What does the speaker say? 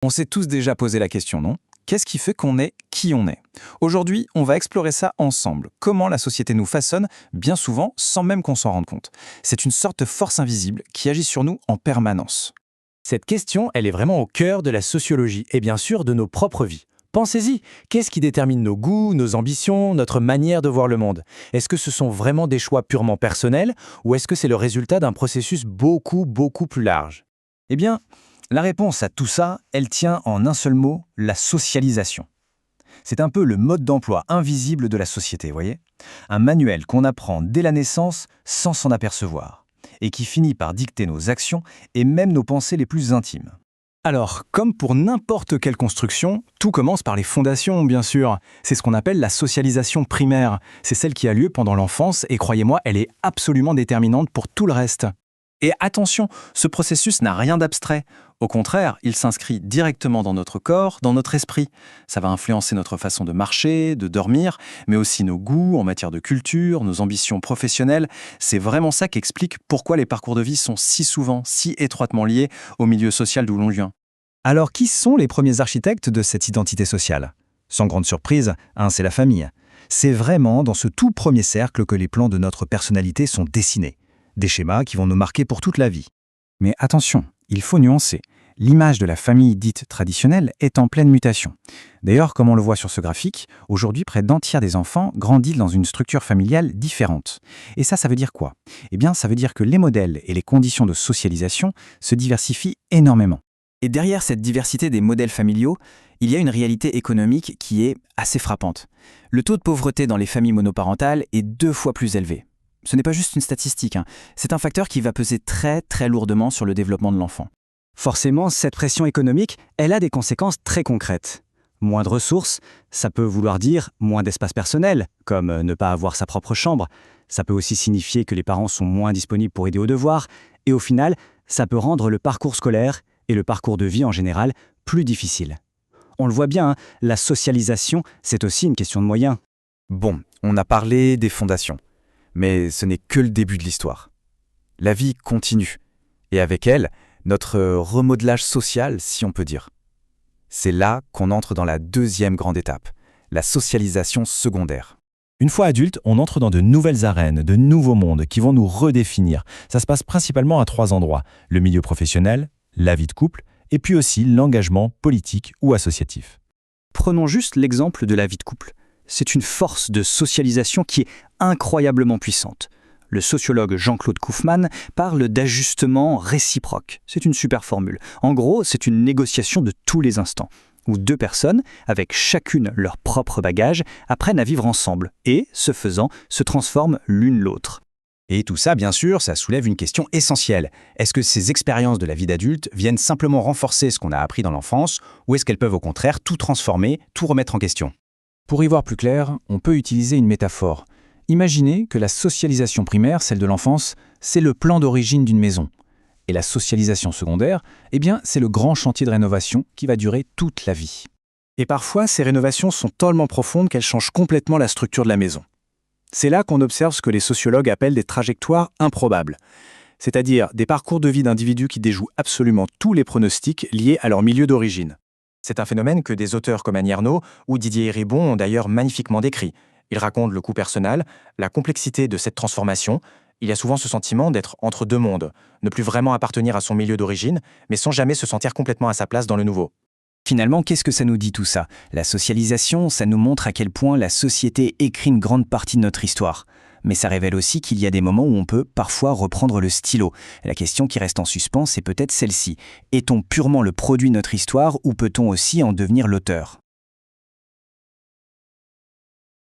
On s'est tous déjà posé la question, non? Qu'est-ce qui fait qu'on est qui on est? Aujourd'hui, on va explorer ça ensemble. Comment la société nous façonne, bien souvent, sans même qu'on s'en rende compte. C'est une sorte de force invisible qui agit sur nous en permanence. Cette question, elle est vraiment au cœur de la sociologie et bien sûr de nos propres vies. Pensez-y, qu'est-ce qui détermine nos goûts, nos ambitions, notre manière de voir le monde? Est-ce que ce sont vraiment des choix purement personnels ou est-ce que c'est le résultat d'un processus beaucoup plus large? Eh bien, la réponse à tout ça, elle tient en un seul mot, la socialisation. C'est un peu le mode d'emploi invisible de la société, voyez? Un manuel qu'on apprend dès la naissance sans s'en apercevoir, et qui finit par dicter nos actions et même nos pensées les plus intimes. Alors, comme pour n'importe quelle construction, tout commence par les fondations, bien sûr. C'est ce qu'on appelle la socialisation primaire. C'est celle qui a lieu pendant l'enfance et croyez-moi, elle est absolument déterminante pour tout le reste. Et attention, ce processus n'a rien d'abstrait. Au contraire, il s'inscrit directement dans notre corps, dans notre esprit. Ça va influencer notre façon de marcher, de dormir, mais aussi nos goûts en matière de culture, nos ambitions professionnelles. C'est vraiment ça qui explique pourquoi les parcours de vie sont si souvent, si étroitement liés au milieu social d'où l'on vient. Alors, qui sont les premiers architectes de cette identité sociale? Sans grande surprise, c'est la famille. C'est vraiment dans ce tout premier cercle que les plans de notre personnalité sont dessinés. Des schémas qui vont nous marquer pour toute la vie. Mais attention, il faut nuancer. L'image de la famille dite traditionnelle est en pleine mutation. D'ailleurs, comme on le voit sur ce graphique, aujourd'hui près d'un tiers des enfants grandissent dans une structure familiale différente. Et ça veut dire quoi? Eh bien, ça veut dire que les modèles et les conditions de socialisation se diversifient énormément. Et derrière cette diversité des modèles familiaux, il y a une réalité économique qui est assez frappante. Le taux de pauvreté dans les familles monoparentales est 2 fois plus élevé. Ce n'est pas juste une statistique, c'est un facteur qui va peser très lourdement sur le développement de l'enfant. Forcément, cette pression économique, elle a des conséquences très concrètes. Moins de ressources, ça peut vouloir dire moins d'espace personnel, comme ne pas avoir sa propre chambre. Ça peut aussi signifier que les parents sont moins disponibles pour aider aux devoirs. Et au final, ça peut rendre le parcours scolaire et le parcours de vie en général plus difficile. On le voit bien, la socialisation, c'est aussi une question de moyens. Bon, on a parlé des fondations. Mais ce n'est que le début de l'histoire. La vie continue, et avec elle, notre remodelage social, si on peut dire. C'est là qu'on entre dans la deuxième grande étape, la socialisation secondaire. Une fois adulte, on entre dans de nouvelles arènes, de nouveaux mondes qui vont nous redéfinir. Ça se passe principalement à 3 endroits, le milieu professionnel, la vie de couple, et puis aussi l'engagement politique ou associatif. Prenons juste l'exemple de la vie de couple. C'est une force de socialisation qui est incroyablement puissante. Le sociologue Jean-Claude Koufman parle d'ajustement réciproque. C'est une super formule. En gros, c'est une négociation de tous les instants, où 2 personnes, avec chacune leur propre bagage, apprennent à vivre ensemble et, ce faisant, se transforment l'une l'autre. Et tout ça, bien sûr, ça soulève une question essentielle. Est-ce que ces expériences de la vie d'adulte viennent simplement renforcer ce qu'on a appris dans l'enfance, ou est-ce qu'elles peuvent au contraire tout transformer, tout remettre en question? Pour y voir plus clair, on peut utiliser une métaphore. Imaginez que la socialisation primaire, celle de l'enfance, c'est le plan d'origine d'une maison. Et la socialisation secondaire, eh bien, c'est le grand chantier de rénovation qui va durer toute la vie. Et parfois, ces rénovations sont tellement profondes qu'elles changent complètement la structure de la maison. C'est là qu'on observe ce que les sociologues appellent des trajectoires improbables, c'est-à-dire des parcours de vie d'individus qui déjouent absolument tous les pronostics liés à leur milieu d'origine. C'est un phénomène que des auteurs comme Annie Ernaux ou Didier Eribon ont d'ailleurs magnifiquement décrit. Ils racontent le coût personnel, la complexité de cette transformation. Il y a souvent ce sentiment d'être entre 2 mondes, ne plus vraiment appartenir à son milieu d'origine, mais sans jamais se sentir complètement à sa place dans le nouveau. Finalement, qu'est-ce que ça nous dit tout ça? La socialisation, ça nous montre à quel point la société écrit une grande partie de notre histoire. Mais ça révèle aussi qu'il y a des moments où on peut parfois reprendre le stylo. La question qui reste en suspens, c'est peut-être celle-ci. Est-on purement le produit de notre histoire ou peut-on aussi en devenir l'auteur?